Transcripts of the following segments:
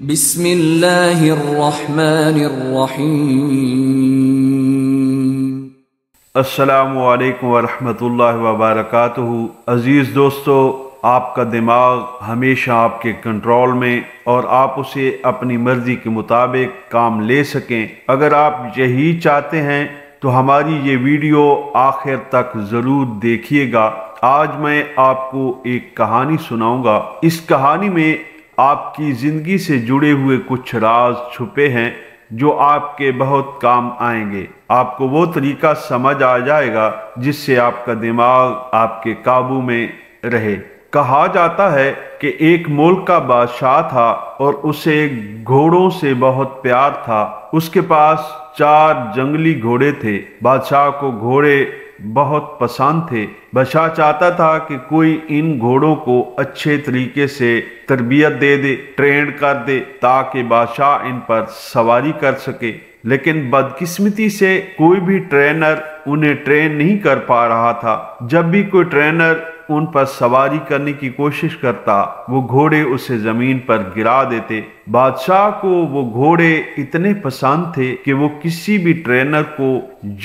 بسم اللہ الرحمن الرحیم۔ السلام علیکم ورحمۃ اللہ وبرکاتہ۔ عزیز دوستو، آپ کا دماغ ہمیشہ آپ کے کنٹرول میں اور آپ اسے اپنی مرضی کے مطابق کام لے سکیں، اگر آپ یہی چاہتے ہیں تو ہماری یہ ویڈیو آخر تک ضرور دیکھیے گا۔ آج میں آپ کو ایک کہانی سناؤں گا۔ اس کہانی میں آپ کی زندگی سے جڑے ہوئے کچھ راز چھپے ہیں جو آپ کے بہت کام آئیں گے۔ آپ کو وہ طریقہ سمجھ آ جائے گا جس سے آپ کا دماغ آپ کے قابو میں رہے۔ کہا جاتا ہے کہ ایک ملک کا بادشاہ تھا اور اسے گھوڑوں سے بہت پیار تھا۔ اس کے پاس 4 جنگلی گھوڑے تھے۔ بادشاہ کو گھوڑے بہت پسند تھے۔ بادشاہ چاہتا تھا کہ کوئی ان گھوڑوں کو اچھے طریقے سے تربیت دے دے، ٹرینڈ کر دے تاکہ بادشاہ ان پر سواری کر سکے، لیکن بدقسمتی سے کوئی بھی ٹرینر انہیں ٹرین نہیں کر پا رہا تھا۔ جب بھی کوئی ٹرینر ان پر سواری کرنے کی کوشش کرتا، وہ گھوڑے اسے زمین پر گرا دیتے۔ بادشاہ کو وہ گھوڑے اتنے پسند تھے کہ وہ کسی بھی ٹرینر کو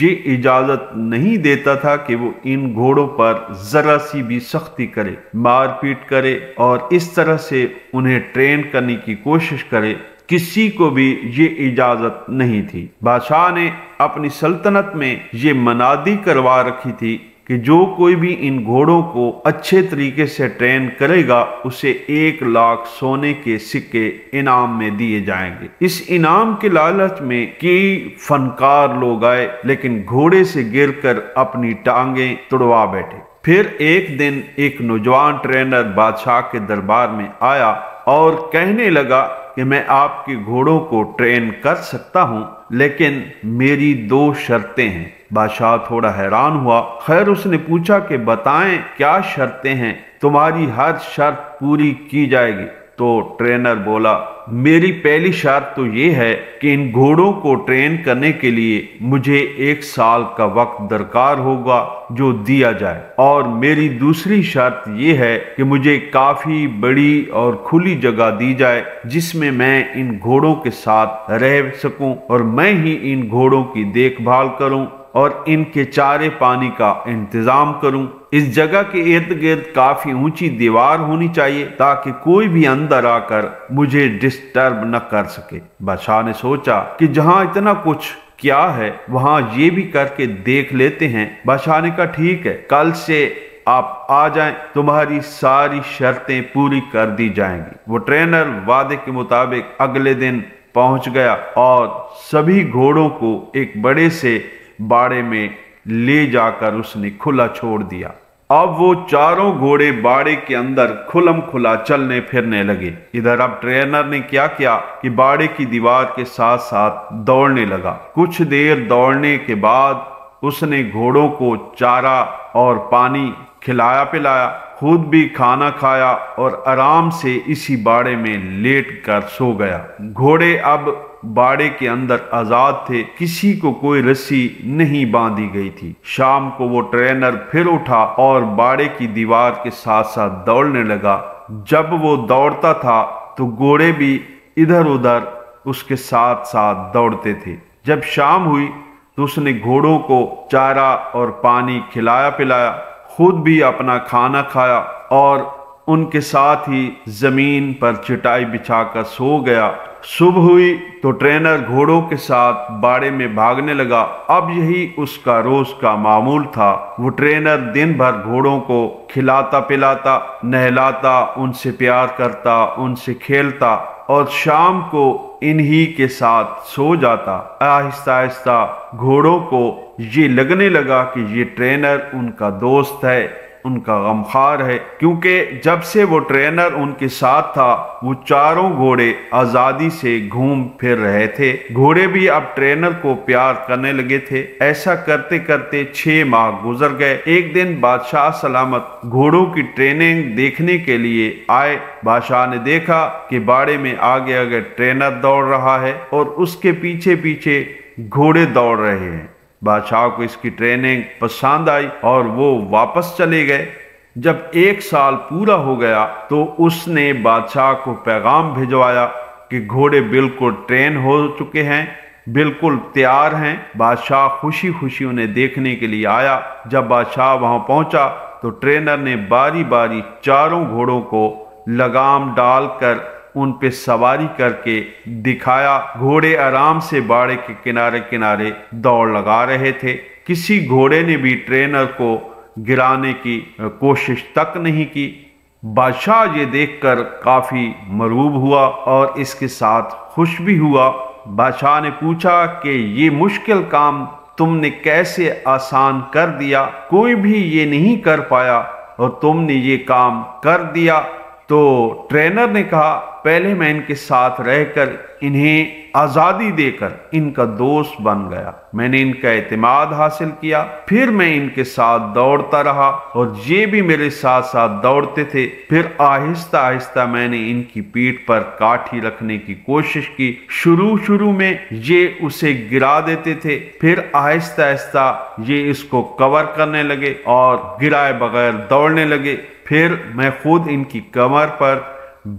یہ اجازت نہیں دیتا تھا کہ وہ ان گھوڑوں پر ذرا سی بھی سختی کرے، مار پیٹ کرے اور اس طرح سے انہیں ٹرین کرنے کی کوشش کرے۔ کسی کو بھی یہ اجازت نہیں تھی۔ بادشاہ نے اپنی سلطنت میں یہ منادی کروا رکھی تھی کہ جو کوئی بھی ان گھوڑوں کو اچھے طریقے سے ٹرین کرے گا اسے 1 لاکھ سونے کے سکے انعام میں دیے جائیں گے۔ اس انعام کے لالچ میں کئی فنکار لوگ آئے، لیکن گھوڑے سے گر کر اپنی ٹانگیں توڑوا بیٹھے۔ پھر ایک دن ایک نوجوان ٹرینر بادشاہ کے دربار میں آیا اور کہنے لگا کہ میں آپ کے گھوڑوں کو ٹرین کر سکتا ہوں، لیکن میری 2 شرطیں ہیں۔ بادشاہ تھوڑا حیران ہوا۔ خیر، اس نے پوچھا کہ بتائیں کیا شرطیں ہیں، تمہاری ہر شرط پوری کی جائے گی۔ تو ٹرینر بولا، میری پہلی شرط تو یہ ہے کہ ان گھوڑوں کو ٹرین کرنے کے لیے مجھے 1 سال کا وقت درکار ہوگا جو دیا جائے، اور میری دوسری شرط یہ ہے کہ مجھے کافی بڑی اور کھلی جگہ دی جائے جس میں میں ان گھوڑوں کے ساتھ رہ سکوں اور میں ہی ان گھوڑوں کی دیکھ بھال کروں اور ان کے چارے پانی کا انتظام کروں۔ اس جگہ کے ارد گرد کافی اونچی دیوار ہونی چاہیے تاکہ کوئی بھی اندر آ کر مجھے ڈسٹرب نہ کر سکے۔ بادشاہ نے سوچا کہ جہاں اتنا کچھ کیا ہے وہاں یہ بھی کر کے دیکھ لیتے ہیں۔ بادشاہ نے کہا ٹھیک ہے، کل سے آپ آ جائیں، تمہاری ساری شرطیں پوری کر دی جائیں گی۔ وہ ٹرینر وعدے کے مطابق اگلے دن پہنچ گیا اور سبھی گھوڑوں کو ایک بڑے سے باڑے میں لے جا کر اس نے کھلا چھوڑ دیا۔ اب وہ 4 گھوڑے باڑے کے اندر کھلم کھلا چلنے پھرنے لگے۔ ادھر اب ٹرینر نے کیا کیا کہ باڑے کی دیوار کے ساتھ ساتھ دوڑنے لگا۔ کچھ دیر دوڑنے کے بعد اس نے گھوڑوں کو چارہ اور پانی کھلایا پلایا، خود بھی کھانا کھایا اور آرام سے اسی باڑے میں لیٹ کر سو گیا۔ گھوڑے اب باڑے کے اندر آزاد تھے، کسی کو کوئی رسی نہیں باندھی گئی تھی۔ شام کو وہ ٹرینر پھر اٹھا اور باڑے کی دیوار کے ساتھ ساتھ دوڑنے لگا۔ جب وہ دوڑتا تھا تو گھوڑے بھی ادھر ادھر اس کے ساتھ ساتھ دوڑتے تھے۔ جب شام ہوئی تو اس نے گھوڑوں کو چارہ اور پانی کھلایا پلایا، خود بھی اپنا کھانا کھایا اور ان کے ساتھ ہی زمین پر چٹائی بچھا کر سو گیا۔ صبح ہوئی تو ٹرینر گھوڑوں کے ساتھ باڑے میں بھاگنے لگا۔ اب یہی اس کا روز کا معمول تھا۔ وہ ٹرینر دن بھر گھوڑوں کو کھلاتا پلاتا، نہلاتا، ان سے پیار کرتا، ان سے کھیلتا اور شام کو انہی کے ساتھ سو جاتا۔ آہستہ آہستہ گھوڑوں کو یہ لگنے لگا کہ یہ ٹرینر ان کا دوست ہے، ان کا غمخوار ہے، کیونکہ جب سے وہ ٹرینر ان کے ساتھ تھا وہ 4 گھوڑے آزادی سے گھوم پھر رہے تھے۔ گھوڑے بھی اب ٹرینر کو پیار کرنے لگے تھے۔ ایسا کرتے کرتے 6 ماہ گزر گئے۔ ایک دن بادشاہ سلامت گھوڑوں کی ٹریننگ دیکھنے کے لیے آئے۔ بادشاہ نے دیکھا کہ باڑے میں آگے آگے ٹرینر دوڑ رہا ہے اور اس کے پیچھے پیچھے گھوڑے دوڑ رہے ہیں۔ بادشاہ کو اس کی ٹریننگ پسند آئی اور وہ واپس چلے گئے۔ جب 1 سال پورا ہو گیا تو اس نے بادشاہ کو پیغام بھجوایا کہ گھوڑے بالکل ٹرین ہو چکے ہیں، بالکل تیار ہیں۔ بادشاہ خوشی خوشی انہیں دیکھنے کے لیے آیا۔ جب بادشاہ وہاں پہنچا تو ٹرینر نے باری باری چاروں گھوڑوں کو لگام ڈال کر ان پہ سواری کر کے دکھایا۔ گھوڑے آرام سے باڑے کے کنارے کنارے دوڑ لگا رہے تھے۔ کسی گھوڑے نے بھی ٹرینر کو گرانے کی کوشش تک نہیں کی۔ بادشاہ یہ دیکھ کر کافی مرعوب ہوا اور اس کے ساتھ خوش بھی ہوا۔ بادشاہ نے پوچھا کہ یہ مشکل کام تم نے کیسے آسان کر دیا؟ کوئی بھی یہ نہیں کر پایا اور تم نے یہ کام کر دیا۔ تو ٹرینر نے کہا پہلے میں ان کے ساتھ رہ کر انہیں آزادی دے کر ان کا دوست بن گیا، میں نے ان کا اعتماد حاصل کیا، پھر میں ان کے ساتھ دوڑتا رہا اور یہ بھی میرے ساتھ ساتھ دوڑتے تھے، پھر آہستہ آہستہ میں نے ان کی پیٹھ پر کاٹھی رکھنے کی کوشش کی۔ شروع میں یہ اسے گرا دیتے تھے، پھر آہستہ آہستہ یہ اس کو کور کرنے لگے اور گرائے بغیر دوڑنے لگے۔ پھر میں خود ان کی کمر پر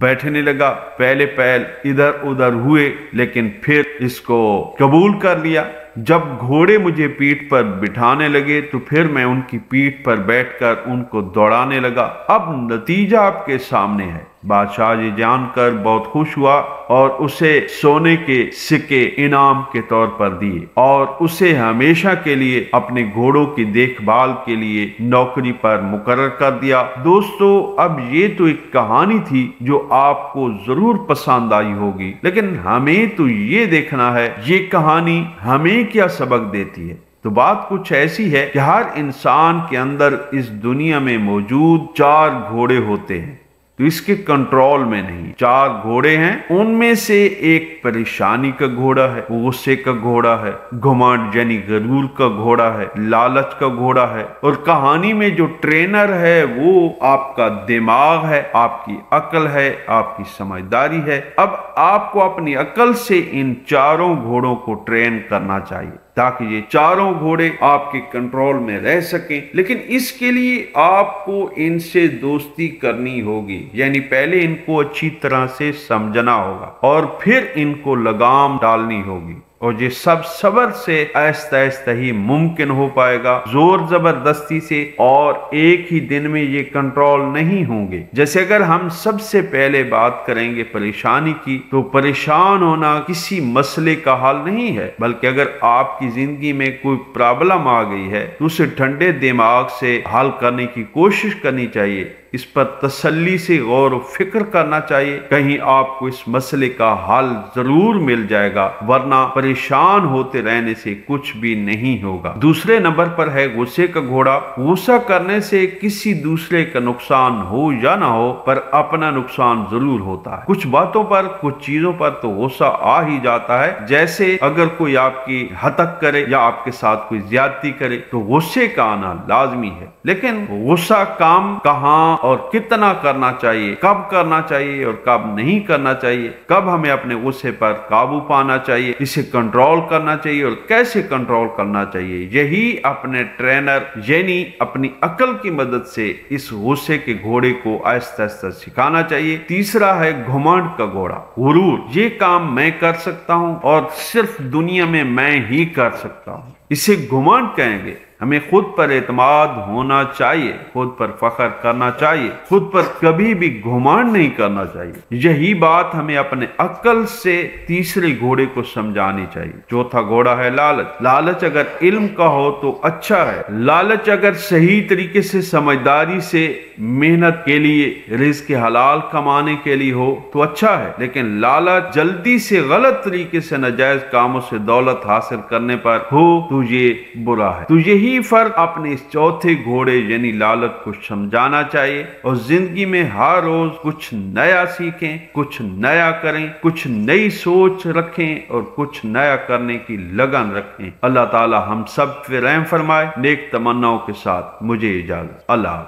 بیٹھنے لگا۔ پہلے پہل ادھر ادھر ہوئے لیکن پھر اس کو قبول کر لیا۔ جب گھوڑے مجھے پیٹھ پر بٹھانے لگے تو پھر میں ان کی پیٹھ پر بیٹھ کر ان کو دوڑانے لگا۔ اب نتیجہ آپ کے سامنے ہے۔ بادشاہ یہ جان کر بہت خوش ہوا اور اسے سونے کے سکے انعام کے طور پر دیے اور اسے ہمیشہ کے لیے اپنے گھوڑوں کی دیکھ بھال کے لیے نوکری پر مقرر کر دیا۔ دوستو، اب یہ تو ایک کہانی تھی جو آپ کو ضرور پسند آئی ہوگی، لیکن ہمیں تو یہ دیکھنا ہے یہ کہانی ہمیں کیا سبق دیتی ہے۔ تو بات کچھ ایسی ہے کہ ہر انسان کے اندر اس دنیا میں موجود 4 گھوڑے ہوتے ہیں، تو اس کے کنٹرول میں نہیں۔ 4 گھوڑے ہیں، ان میں سے ایک پریشانی کا گھوڑا ہے، غصے کا گھوڑا ہے، گھمنڈ یعنی غرور کا گھوڑا ہے، لالچ کا گھوڑا ہے، اور کہانی میں جو ٹرینر ہے وہ آپ کا دماغ ہے، آپ کی عقل ہے، آپ کی سمجھداری ہے۔ اب آپ کو اپنی عقل سے ان 4 گھوڑوں کو ٹرین کرنا چاہیے تاکہ یہ 4 گھوڑے آپ کے کنٹرول میں رہ سکیں، لیکن اس کے لیے آپ کو ان سے دوستی کرنی ہوگی، یعنی پہلے ان کو اچھی طرح سے سمجھنا ہوگا اور پھر ان کو لگام ڈالنی ہوگی، اور یہ سب صبر سے آہستہ آہستہ ہی ممکن ہو پائے گا۔ زور زبردستی سے اور ایک ہی دن میں یہ کنٹرول نہیں ہوں گے۔ جیسے اگر ہم سب سے پہلے بات کریں گے پریشانی کی، تو پریشان ہونا کسی مسئلے کا حل نہیں ہے، بلکہ اگر آپ کی زندگی میں کوئی پرابلم آ گئی ہے تو اسے ٹھنڈے دماغ سے حل کرنے کی کوشش کرنی چاہیے، اس پر تسلی سے غور و فکر کرنا چاہیے، کہیں آپ کو اس مسئلے کا حل ضرور مل جائے گا، ورنہ پریشان ہوتے رہنے سے کچھ بھی نہیں ہوگا۔ دوسرے نمبر پر ہے غصے کا گھوڑا۔ غصہ کرنے سے کسی دوسرے کا نقصان ہو یا نہ ہو پر اپنا نقصان ضرور ہوتا ہے۔ کچھ باتوں پر، کچھ چیزوں پر تو غصہ آ ہی جاتا ہے، جیسے اگر کوئی آپ کی ہتک کرے یا آپ کے ساتھ کوئی زیادتی کرے تو غصے کا آنا لازمی ہے، لیکن غصہ کام کہاں اور کتنا کرنا چاہیے، کب کرنا چاہیے اور کب نہیں کرنا چاہیے، کب ہمیں اپنے غصے پر قابو پانا چاہیے، اسے کنٹرول کرنا چاہیے اور کیسے کنٹرول کرنا چاہیے، یہی اپنے ٹرینر یعنی اپنی عقل کی مدد سے اس غصے کے گھوڑے کو آہستہ آہستہ سکھانا چاہیے۔ تیسرا ہے گھمنڈ کا گھوڑا، غرور۔ یہ کام میں کر سکتا ہوں اور صرف دنیا میں میں ہی کر سکتا ہوں، اسے گھمنڈ کہیں گے۔ ہمیں خود پر اعتماد ہونا چاہیے، خود پر فخر کرنا چاہیے، خود پر کبھی بھی گھمنڈ نہیں کرنا چاہیے۔ یہی بات ہمیں اپنے عقل سے تیسرے گھوڑے کو سمجھانی چاہیے۔ چوتھا گھوڑا ہے لالچ۔ لالچ اگر علم کا ہو تو اچھا ہے، لالچ اگر صحیح طریقے سے سمجھداری سے محنت کے لیے، رزق حلال کمانے کے لیے ہو تو اچھا ہے، لیکن لالچ جلدی سے غلط طریقے سے ناجائز کاموں سے دولت حاصل کرنے پر ہو تو یہ برا ہے۔ تو یہی فرق اپنے اس چوتھے گھوڑے یعنی لالچ کو سمجھانا چاہیے اور زندگی میں ہر روز کچھ نیا سیکھیں، کچھ نیا کریں، کچھ نئی سوچ رکھیں اور کچھ نیا کرنے کی لگن رکھیں۔ اللہ تعالی ہم سب پہ رحم فرمائے۔ نیک تمناؤں کے ساتھ مجھے اجازت۔ اللہ